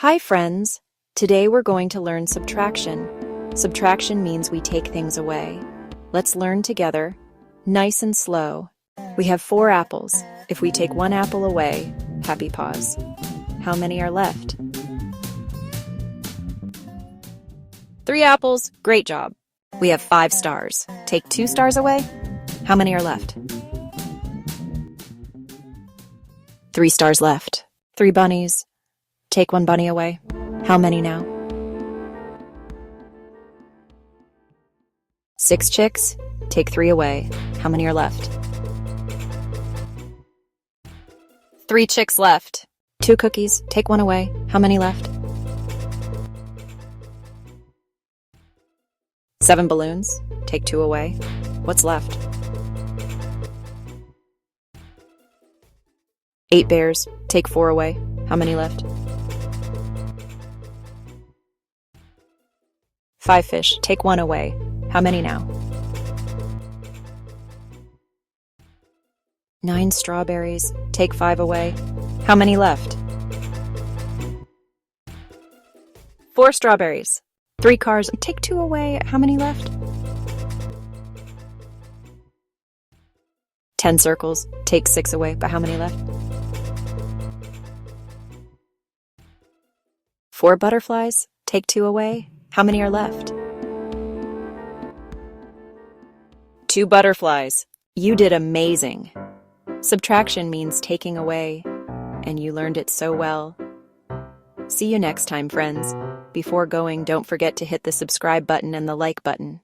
Hi friends! Today we're going to learn subtraction. Subtraction means we take things away. Let's learn together, nice and slow. We have 4 apples. If we take 1 apple away, happy pause. How many are left? 3 apples, great job. We have 5 stars. Take 2 stars away, how many are left? 3 stars left. 3 bunnies. Take 1 bunny away. How many now? 6 chicks. Take 3 away. How many are left? 3 chicks left. 2 cookies. Take 1 away. How many left? 7 balloons. Take 2 away. What's left? 8 bears. Take 4 away. How many left? 5 fish. Take 1 away. How many now? 9 strawberries. Take 5 away. How many left? 4 strawberries. 3 cars. Take 2 away. How many left? 10 circles. Take 6 away. But how many left? 4 butterflies. Take 2 away. How many are left? 2 butterflies. You did amazing. Subtraction means taking away, and you learned it so well. See you next time, friends. Before going, don't forget to hit the subscribe button and the like button.